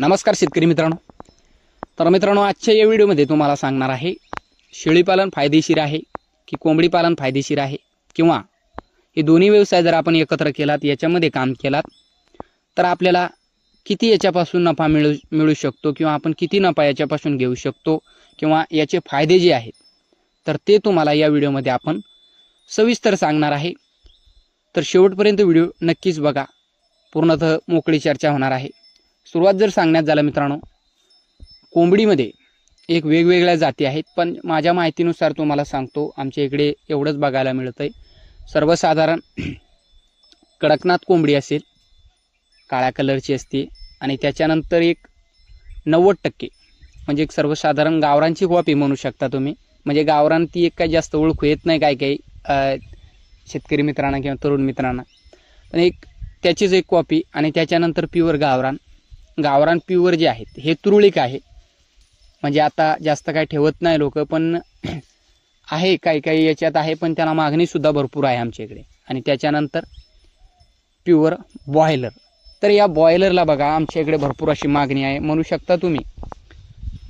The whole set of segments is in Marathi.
नमस्कार शेतकरी मित्रांनो. तर मित्रांनो, आजच्या या व्हिडिओमध्ये तुम्हाला सांगणार आहे शेळी पालन फायदेशीर आहे की कोंबडी पालन फायदेशीर आहे, किंवा हे दोन्ही व्यवसाय जर आपण एकत्र केलात, याच्यामध्ये काम केलात तर आपल्याला किती याच्यापासून नफा मिळू शकतो, किंवा आपण किती नफा याच्यापासून घेऊ शकतो, किंवा याचे फायदे जे आहेत तर ते तुम्हाला या व्हिडिओमध्ये आपण सविस्तर सांगणार आहे. तर शेवटपर्यंत व्हिडिओ नक्कीच बघा, पूर्णतः मोकळी चर्चा होणार आहे. सुरुवात जर सांगण्यात झालं मित्रांनो, कोंबडीमध्ये एक वेगवेगळ्या जाती आहेत, पण माझ्या माहितीनुसार तुम्हाला सांगतो, आमच्या इकडे एवढंच बघायला मिळतंय. सर्वसाधारण कडकनाथ कोंबडी असेल, काळ्या कलरची असते, आणि त्याच्यानंतर एक 90% म्हणजे एक सर्वसाधारण गावरांची कॉपी म्हणू शकता तुम्ही. म्हणजे गावरान ती एक काही जास्त ओळखू येत नाही काही शेतकरी मित्रांना किंवा तरुण मित्रांना, पण एक त्याचीच एक कॉपी. आणि त्याच्यानंतर प्युअर गावरान प्युअर जे आहेत हे तुरळीक आहे. म्हणजे आता जास्त काय ठेवत नाही लोक, पण आहे काही याच्यात आहे, पण त्याला मागणीसुद्धा भरपूर आहे आमच्या इकडे. आणि त्याच्यानंतर प्युअर बॉयलर. तर या बॉयलरला बघा, आमच्या इकडे भरपूर अशी मागणी आहे. म्हणू शकता तुम्ही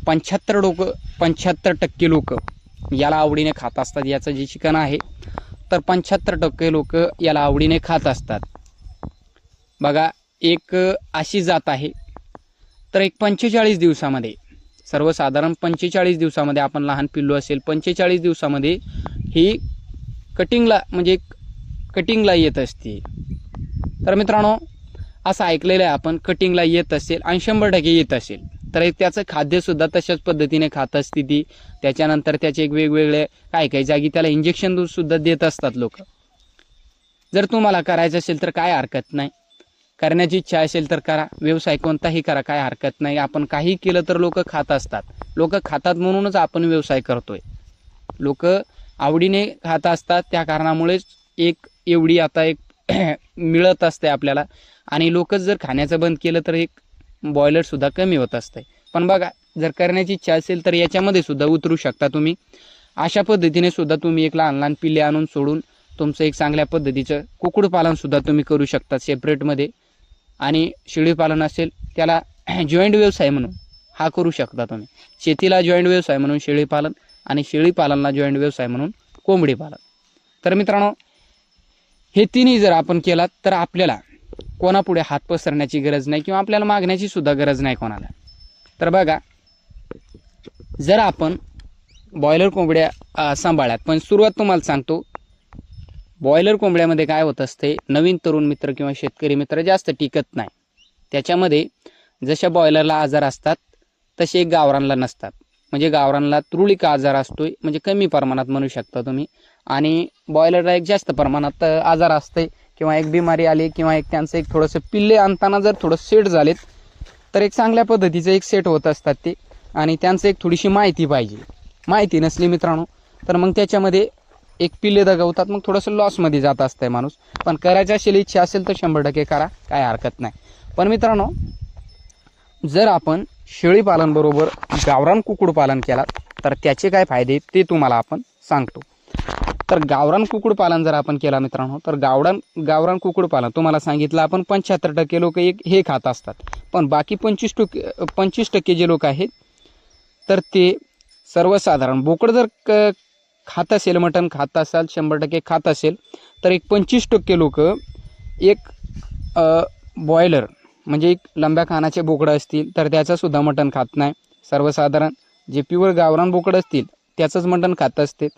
75% लोक याला आवडीने खात असतात. याचं जे चिकन आहे तर 75% लोक याला आवडीने खात असतात. बघा, एक अशी जात आहे, तर एक 45 दिवसामध्ये, सर्वसाधारण 45 दिवसामध्ये, आपण लहान पिल्लू असेल 45 दिवसामध्ये ही कटिंगला येत असते. तर मित्रांनो, असं ऐकलेलं आहे आपण, कटिंगला येत असेल आणि 100% येत असेल, तर त्याचं खाद्यसुद्धा तशाच पद्धतीने खात असते ती. त्याच्यानंतर त्याचे एक वेगवेगळे काही जागी त्याला इंजेक्शन सुद्धा देत असतात लोक. जर तुम्हाला करायचं असेल तर काय हरकत नाही, करण्याची इच्छा असेल तर करा. व्यवसाय कोणताही करा, काय हरकत नाही. आपण काही केलं तर लोक खात असतात. लोक खातात म्हणूनच आपण व्यवसाय करतोय. लोक आवडीने खात असतात, त्या कारणामुळेच एक एवढी आता एक मिळत असते आपल्याला. आणि लोकच जर खाण्याचं बंद केलं तर एक बॉयलरसुद्धा कमी होत असते. पण बघा, जर करण्याची इच्छा असेल तर याच्यामध्ये सुद्धा उतरू शकता तुम्ही. अशा पद्धतीने सुद्धा तुम्ही एक लहान पिल्ले आणून सोडून तुमचं एक चांगल्या पद्धतीचं कुक्कुटपालनसुद्धा तुम्ही करू शकता सेपरेटमध्ये. आणि शेळीपालन असेल त्याला जॉईंट व्यवसाय म्हणून हा करू शकता तुम्ही. शेतीला जॉईंट व्यवसाय म्हणून शेळीपालन, आणि शेळीपालनला जॉईंट व्यवसाय म्हणून कोंबडी पालन. तर मित्रांनो, हे तिन्ही जर आपण केलात तर आपल्याला कोणापुढे हात पसरण्याची गरज नाही, किंवा आपल्याला मागण्याची सुद्धा गरज नाही कोणाला. तर बघा, जर आपण बॉयलर कोंबड्या सांभाळ्यात, पण सुरुवात तुम्हाला सांगतो, बॉयलर कोंबड्यामध्ये काय होत असते, नवीन तरुण मित्र किंवा शेतकरी मित्र जास्त टिकत नाही. त्याच्यामध्ये जशा बॉयलरला आजार असतात तसे गावरानला नसतात. म्हणजे गावरानला तुरळीक आजार असतोय, म्हणजे कमी प्रमाणात म्हणू शकता तुम्ही, आणि बॉयलरला एक जास्त प्रमाणात आजार असते, किंवा एक बिमारी आली, किंवा एक त्यांचं एक थोडंसं पिल्ले आणताना जर थोडं सेट झालेत तर एक चांगल्या पद्धतीचं एक सेट होत असतात ते. आणि त्यांचं एक थोडीशी माहिती पाहिजे. माहिती नसली मित्रांनो तर मग त्याच्यामध्ये एक पिल्ले दगवतात, मग थोडंसं लॉसमध्ये जात असतंय माणूस. पण करायची असेल, इच्छा असेल तर 100% करा, काय हरकत नाही. पण मित्रांनो, जर आपण शेळीपालन बरोबर गावरान कुक्कुटपालन केला तर त्याचे काय फायदे ते तुम्हाला आपण सांगतो. तर गावरान कुक्कुटपालन जर आपण केला मित्रांनो, तर गावरान कुक्कुटपालन तुम्हाला सांगितलं आपण 75% लोक हे खात असतात. पण बाकी 25% जे लोक आहेत तर ते सर्वसाधारण बोकड जर खात असेल, मटण खात असाल, 100% खात असेल, तर एक 25% लोक एक बॉयलर म्हणजे एक लंब्या कानाचे बोकडं असतील तर त्याचंसुद्धा मटण खात नाही. सर्वसाधारण जे प्युअर गावरान बोकडं असतील त्याचंच मटण खात असतील,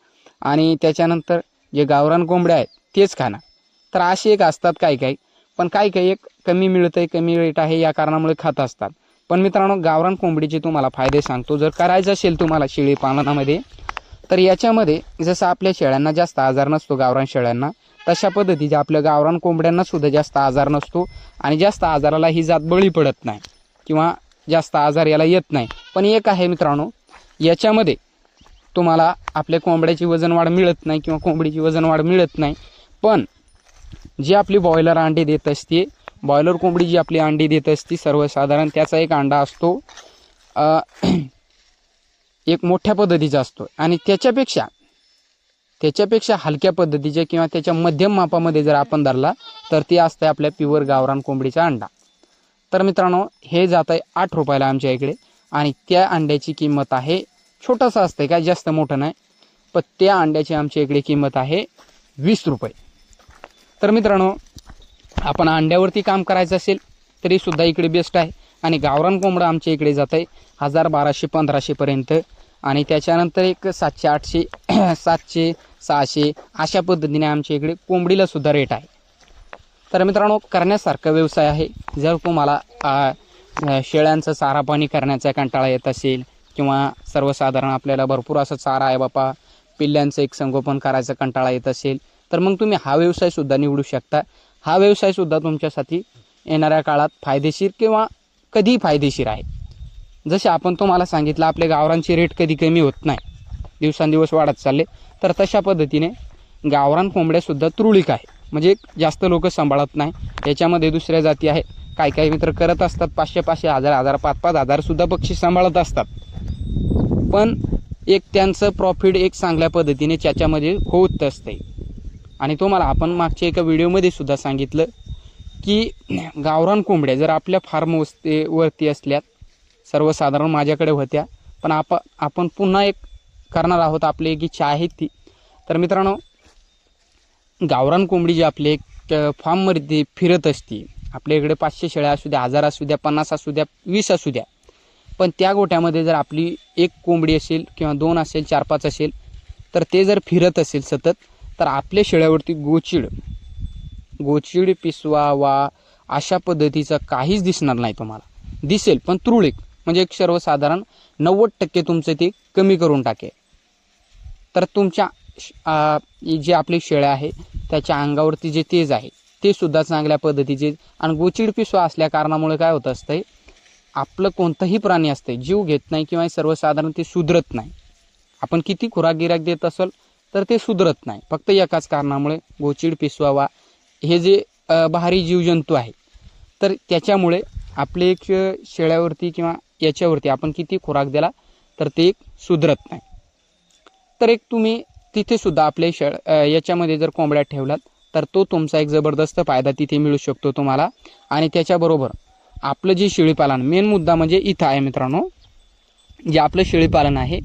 आणि त्याच्यानंतर जे गावरान कोंबड्या आहेत तेच खाणार. तर असे एक असतात काही, पण काही एक कमी मिळतंय, कमी रेट आहे या कारणामुळे खात असतात. पण मित्रांनो, गावरान कोंबडीचे तुम्हाला फायदे सांगतो. जर करायचं असेल तुम्हाला शेळी पालनामध्ये, तर याच्यामध्ये जसं आपल्या शेळ्यांना जास्त आजार नसतो गावरान शेळ्यांना, तशा पद्धतीचे आपल्या गावरान कोंबड्यांना सुद्धा जास्त आजार नसतो, आणि जास्त आजाराला ही जात बळी पडत नाही, किंवा जास्त आजार याला येत नाही. पण एक आहे मित्रांनो, याच्यामध्ये तुम्हाला आपल्या कोंबड्याची वजनवाढ मिळत नाही, किंवा कोंबडीची वजनवाढ मिळत नाही. पण जी आपली बॉयलर अंडी देत असते, बॉयलर कोंबडी जी आपली अंडी देत असते, सर्वसाधारण त्याचा एक अंडा असतो एक मोठ्या पद्धतीचा असतो, आणि त्याच्यापेक्षा हलक्या पद्धतीचे किंवा त्याच्या मध्यम मापामध्ये जर आपण धरला तर ते असते आपल्या प्युअर गावरान कोंबडीचा अंडा. तर मित्रांनो हे जात आहे 8 रुपयाला आमच्या इकडे आणि त्या अंड्याची किंमत आहे, छोटंसं असते काय जास्त मोठं नाही, पण त्या अंड्याची आमच्या इकडे किंमत आहे 20 रुपये. तर मित्रांनो आपण अंड्यावरती काम करायचं असेल तरीसुद्धा इकडे बेस्ट आहे. आणि गावरान कोंबडं आमच्या इकडे जात आहे 1000, 1200, 1500पर्यंत आणि त्याच्यानंतर एक 700, 800, 700, 600 अशा पद्धतीने आमच्या इकडे कोंबडीलासुद्धा रेट आहे. तर मित्रांनो करण्यासारखा व्यवसाय आहे. जर तुम्हाला शेळ्यांचं चारा पाणी करण्याचा कंटाळा येत असेल किंवा सर्वसाधारण आपल्याला भरपूर असं चारा आहे बापा, पिल्ल्यांचं एक संगोपन करायचा कंटाळा येत असेल तर मग तुम्ही हा व्यवसायसुद्धा निवडू शकता. हा व्यवसायसुद्धा तुमच्यासाठी येणाऱ्या काळात फायदेशीर किंवा कधीही फायदेशीर आहे. जसे आपण तुम्हाला सांगितलं आपल्या गावरांची रेट कधी कमी होत नाही, दिवसांदिवस वाढत चालले, तर तशा पद्धतीने गावरान कोंबड्यासुद्धा तुरळीक आहे, म्हणजे जास्त लोक सांभाळत नाही. याच्यामध्ये दुसऱ्या जाती आहेत, काही मित्र करत असतात 500, 1000, 5,000 सुद्धा पक्षी सांभाळत असतात, पण एक त्यांचं प्रॉफिट एक चांगल्या पद्धतीने त्याच्यामध्ये होत असते. आणि तुम्हाला आपण मागच्या एका व्हिडिओमध्ये सुद्धा सांगितलं की गावरान कोंबड्या जर आपल्या फार्म वरती असल्यात, सर्वसाधारण माझ्याकडे होत्या, पण आपण पुन्हा एक करणार आहोत, आपली एक इच्छा आहे ती. तर मित्रांनो गावरान कोंबडी जी आपली एक फार्ममध्ये फिरत असते, आपल्या इकडे 500 शेळ्या असू द्या, 1000 असू द्या, 50 असू द्या, 20 असू द्या, पण त्या गोट्यामध्ये जर आपली एक कोंबडी असेल किंवा 2 असेल, 4-5 असेल, तर ते जर फिरत असेल सतत, तर आपल्या शेळ्यावरती गोचिड पिसवा वा अशा पद्धतीचं काहीच दिसणार नाही तुम्हाला. दिसेल पण तुरळीक, म्हणजे एक सर्वसाधारण 90% तुमचं ते कमी करून टाकेल. तर तुमच्या जे आपली शेळ्या आहे त्याच्या अंगावरती जे तेज आहे ते सुद्धा चांगल्या पद्धतीचे. आणि गोचिड पिसवा असल्या कारणामुळे काय होत असतंय, आपलं कोणतंही प्राणी असते जीव घेत नाही किंवा सर्वसाधारण ते सुधरत नाही. आपण किती खुराक गिराक देत असेल तर ते सुधरत नाही, फक्त एकाच कारणामुळे गोचिड पिसवा हे जे बाहेरी जीवजंतू आहे, तर त्याच्यामुळे आपले एक शेळ्यावरती किंवा याच्यावरती आपण किती खुराक दिला तर ते एक सुधरत नाही. तर एक तुम्ही तिथे सुद्धा आपल्या याच्यामध्ये जर कोंबड्या ठेवलात तर तो तुमचा एक जबरदस्त फायदा तिथे मिळू शकतो तुम्हाला. आणि त्याच्याबरोबर आपलं जे शेळीपालन मेन मुद्दा म्हणजे इथं आहे मित्रांनो, जे आपलं शेळीपालन आहे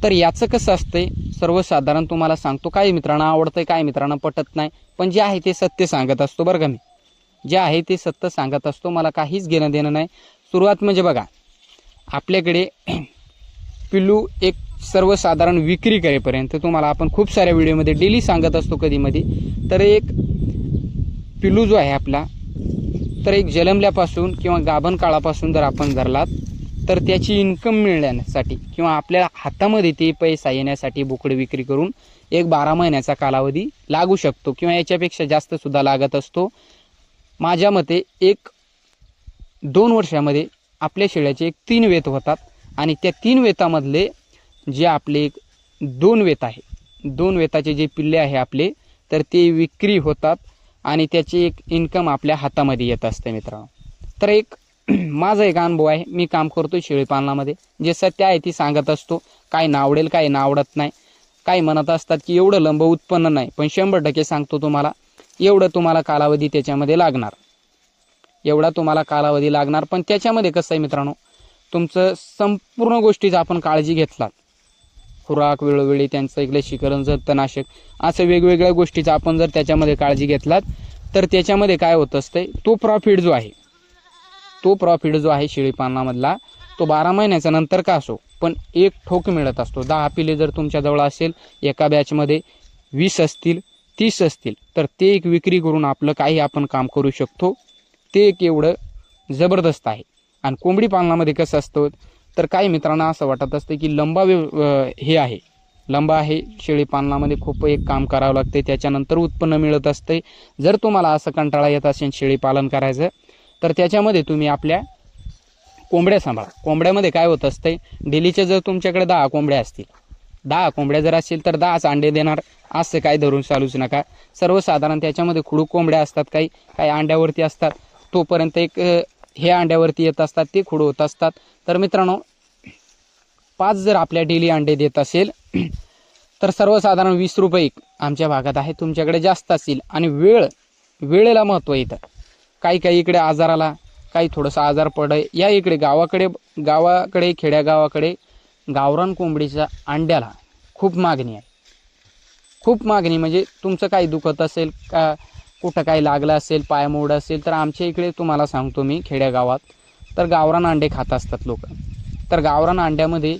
तर याचं कसं असतंय, सर्वसाधारण तुम्हाला सांगतो, काही मित्रांना आवडतंय, काही मित्रांना पटत नाही, पण जे आहे ते सत्य सांगत असतो बरं का. मी जे आहे ते सत्य सांगत असतो, मला काहीच घेणं देणं नाही. सुरुवात म्हणजे बघा, आपल्याकडे पिल्लू एक सर्वसाधारण विक्री करेपर्यंत तुम्हाला आपण खूप साऱ्या व्हिडिओमध्ये डेली सांगत असतो कधीमध्ये, तर एक पिल्लू जो आहे आपला, तर एक जन्मल्यापासून किंवा गाभण काळापासून जर आपण धरलात तर त्याची इन्कम मिळण्यासाठी किंवा आपल्या हातामध्ये ते पैसा येण्यासाठी बोकड विक्री करून एक 12 महिन्याचा कालावधी लागू शकतो किंवा याच्यापेक्षा जास्त सुद्धा लागत असतो. माझ्या मते 1-2 वर्षामध्ये आपल्या शेळ्याचे 3 वेत होतात आणि त्या 3 वेतामधले जे आपले 2 वेत आहे, 2 वेताचे जे पिल्ले आहे आपले, तर ते विक्री होतात आणि त्याची एक इन्कम आपल्या हातामध्ये येत असते मित्रांनो. तर एक माझा एक अनुभव आहे, मी काम करतो शेळीपालनामध्ये, जे सत्य आहे ती सांगत असतो. काही नावडेल, काही नावडत नाही, काही म्हणत असतात की एवढं लंब उत्पन्न नाही, पण 100% सांगतो तुम्हाला, एवढं तुम्हाला कालावधी त्याच्यामध्ये लागणार, एवढा तुम्हाला कालावधी लागणार. पण त्याच्यामध्ये कसं आहे मित्रांनो, तुमचं संपूर्ण गोष्टीचा आपण काळजी घेतलात, खुराक वेळोवेळी, त्यांचं एक लसीकरण, जंतुनाशक, असं वेगवेगळ्या गोष्टीचा आपण जर त्याच्यामध्ये काळजी घेतलात तर त्याच्यामध्ये काय होत असतंय, तो प्रॉफिट जो आहे शेळीपालनामधला, तो 12 महिन्याच्या नंतर का असो पण एक ठोक मिळत असतो. 10 पिले जर तुमच्याजवळ असेल, एका बॅचमध्ये 20 असतील, 30 असतील, तर ते एक विक्री करून आपलं काही आपण काम करू शकतो. ते एक एवढं जबरदस्त आहे. आणि कोंबडी पालनामध्ये कसं असतं, तर काही मित्रांना असं वाटत असतं की लंबा आहे शेळीपालनामध्ये, खूप एक काम करावं लागते, त्याच्यानंतर उत्पन्न मिळत असते. जर तुम्हाला असं कंटाळा येत असेल शेळीपालन करायचं, तर त्याच्यामध्ये तुम्ही आपल्या कोंबड्या सांभाळा. कोंबड्यामध्ये काय होत असते, डेलीचे जर तुमच्याकडे 10 कोंबड्या असतील, 10 कोंबड्या जर असतील तर 10च अंडे देणार, असं काय धरून चालूच नका. सर्वसाधारण त्याच्यामध्ये खुडूक कोंबड्या असतात, काही अंड्यावरती असतात, तोपर्यंत एक हे अंड्यावरती येत असतात, ते खुडू होत असतात. तर मित्रांनो 5 जर आपल्या डेली अंडे देत असेल तर सर्वसाधारण 20 रुपये आमच्या भागात आहे, तुमच्याकडे जास्त असतील. आणि वेळेला महत्त्व येतं. काही इकडे आजाराला, काही थोडंसं आजार पडे, या इकडे गावाकडे खेड्यागावाकडे गावरान कोंबडीच्या अंड्याला खूप मागणी आहे. खूप मागणी म्हणजे तुमचं काही दुखत असेल का, कुठं काही लागलं असेल, पाय मोड असेल, तर आमच्या इकडे तुम्हाला सांगतो मी खेड्यागावात तर गावरान अंडे खात असतात लोक. तर गावरान अंड्यामध्ये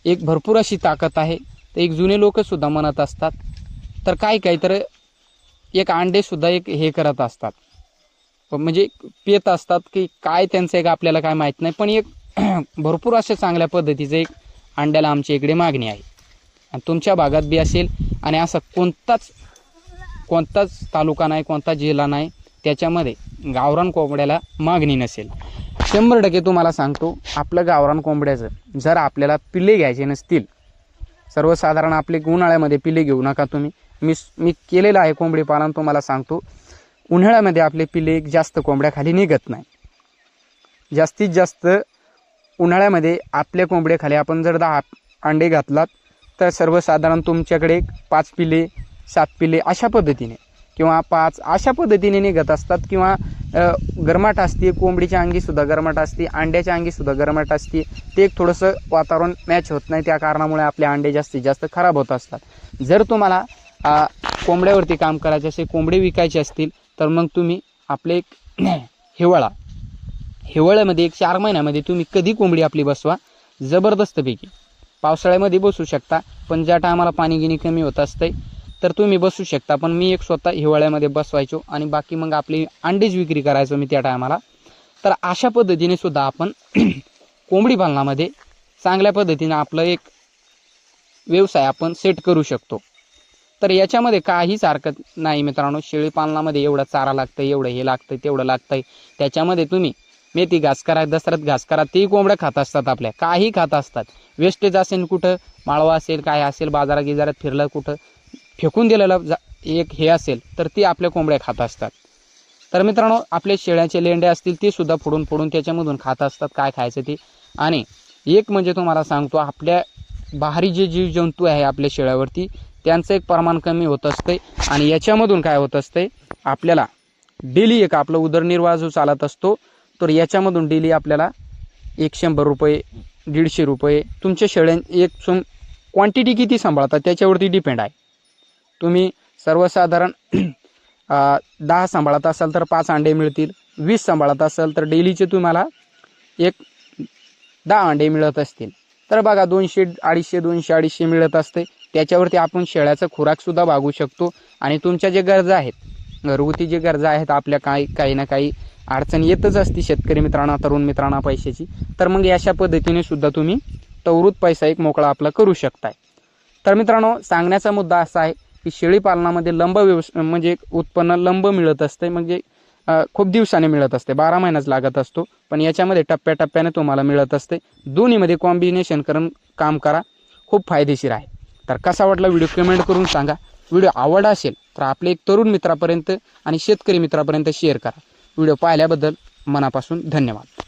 एक भरपूर अशी ताकद आहे. तर एक जुने लोकसुद्धा म्हणत असतात. तर काय तर एक अंडेसुद्धा एक हे करत असतात, म्हणजे पित असतात की काय त्यांचं एक आपल्याला काय माहीत नाही, पण एक भरपूर अशा चांगल्या पद्धतीचं एक अंड्याला आमच्या इकडे मागणी आहे. आणि तुमच्या भागात बी असेल. आणि असा कोणताच तालुका नाही, कोणता जिल्हा नाही त्याच्यामध्ये गावरान कोंबड्याला मागणी नसेल. 100% तुम्हाला सांगतो, आपलं गावरान कोंबड्याचं जर आपल्याला पिल्ले घ्यायचे नसतील, सर्वसाधारण आपले उन्हाळ्यामध्ये पिल्ले घेऊ नका तुम्ही. मी केलेलं आहे कोंबडी पालन, तुम्हाला सांगतो उन्हाळ्यामध्ये आपले पिल्ले जास्त कोंबड्याखाली निघत नाही. जास्तीत जास्त उन्हाळ्यामध्ये आपल्या कोंबड्याखाली आपण जर 10 अंडे घातलात तर सर्वसाधारण तुमच्याकडे 5 पिल्ले 7 पिल्ले अशा पद्धतीने किंवा 5 अशा पद्धतीने निघत असतात. किंवा गरमाट असते, कोंबडीच्या अंगीसुद्धा गरमाट असते, अंड्याच्या अंगीसुद्धा गरमाट असते. ते एक थोडंसं वातावरण मॅच होत नाही, त्या कारणामुळे आपले अंडे जास्तीत जास्त खराब होत असतात. जर तुम्हाला कोंबड्यावरती काम करायचे असेल, कोंबडे विकायचे असतील, तर मग तुम्ही आपले एक हिवाळ्यामध्ये एक 4 महिन्यामध्ये तुम्ही कधी कोंबडी आपली बसवा जबरदस्तपैकी. पावसाळ्यामध्ये बसू शकता, पण ज्या टायमाला पाणी गिनी कमी होत असते तर तुम्ही बसू शकता. पण मी एक स्वतः हिवाळ्यामध्ये बसवायचो आणि बाकी मग आपली अंडीच विक्री करायचो मी त्या टायमाला. तर अशा पद्धतीने सुद्धा आपण कोंबडी पालनामध्ये चांगल्या पद्धतीने आपलं एक व्यवसाय आपण सेट करू शकतो. तर याच्यामध्ये काहीच हरकत नाही मित्रांनो. शेळी पालनामध्ये एवढा चारा लागतं, एवढं हे लागतं, तेवढं लागतंय. त्याच्यामध्ये तुम्ही मेथी घास करा, दसऱ्यात घास करा, तेही कोंबड्या खात असतात आपल्या, काही खात असतात. वेस्टेज असेल कुठं, माळवा असेल, काय असेल, बाजारात गिजारात फिरलं कुठं फेकून दिलेलं एक हे असेल तर ती आपल्या कोंबड्या खात असतात. तर मित्रांनो, आपले शेळ्याचे लेंडे असतील ते सुद्धा फोडून त्याच्यामधून खात असतात, काय खायचं ते. आणि एक म्हणजे तुम्हाला सांगतो, आपल्या बाहेरी जे जीवजंतू आहे आपल्या शेळ्यावरती त्यांचं एक प्रमाण कमी होत असते. आणि याच्यामधून काय होत असते, आपल्याला डेली एक आपला उदरनिर्वाह जो चालत असतो, तर याच्यामधून डेली आपल्याला 100 रुपये 150 रुपये तुमच्या शेळ्या एक क्वांटिटी किती सांभाळतात त्याच्यावरती डिपेंड आहे. तुम्ही सर्वसाधारण 10 सांभाळत असाल तर 5 अंडे मिळतील. 20 सांभाळत असाल तर डेलीचे तुम्हाला एक 10 अंडे मिळत असतील. तर बघा 200 250 200 250 मिळत असते. त्याच्यावरती आपण शेळ्याचा खुराकसुद्धा भागू शकतो. आणि तुमच्या जे गरजा आहेत, घरगुती जे गरजा आहेत आपल्या, काही ना काही अडचण येतच असते शेतकरी मित्रांना, तरुण मित्रांना पैशाची. तर मग अशा पद्धतीने सुद्धा तुम्ही तवरूत पैसा एक मोकळा आपला करू शकताय. तर मित्रांनो, सांगण्याचा मुद्दा असा आहे की शेळी पालनामध्ये म्हणजे उत्पन्न लंब मिळत असते, म्हणजे खूप दिवसाने मिळत असते, 12 महिनाच लागत असतो. पण याच्यामध्ये टप्प्याटप्प्याने तुम्हाला मिळत असते. दोन्हीमध्ये कॉम्बिनेशन करून काम करा, खूप फायदेशीर आहे. तर कसा वाटला व्हिडिओ कमेंट करून सांगा. व्हिडिओ आवडला असेल तर आपले एक तरुण मित्रापर्यंत आणि शेतकरी मित्रापर्यंत शेअर करा. व्हिडिओ पाहिल्याबद्दल मनापासून धन्यवाद.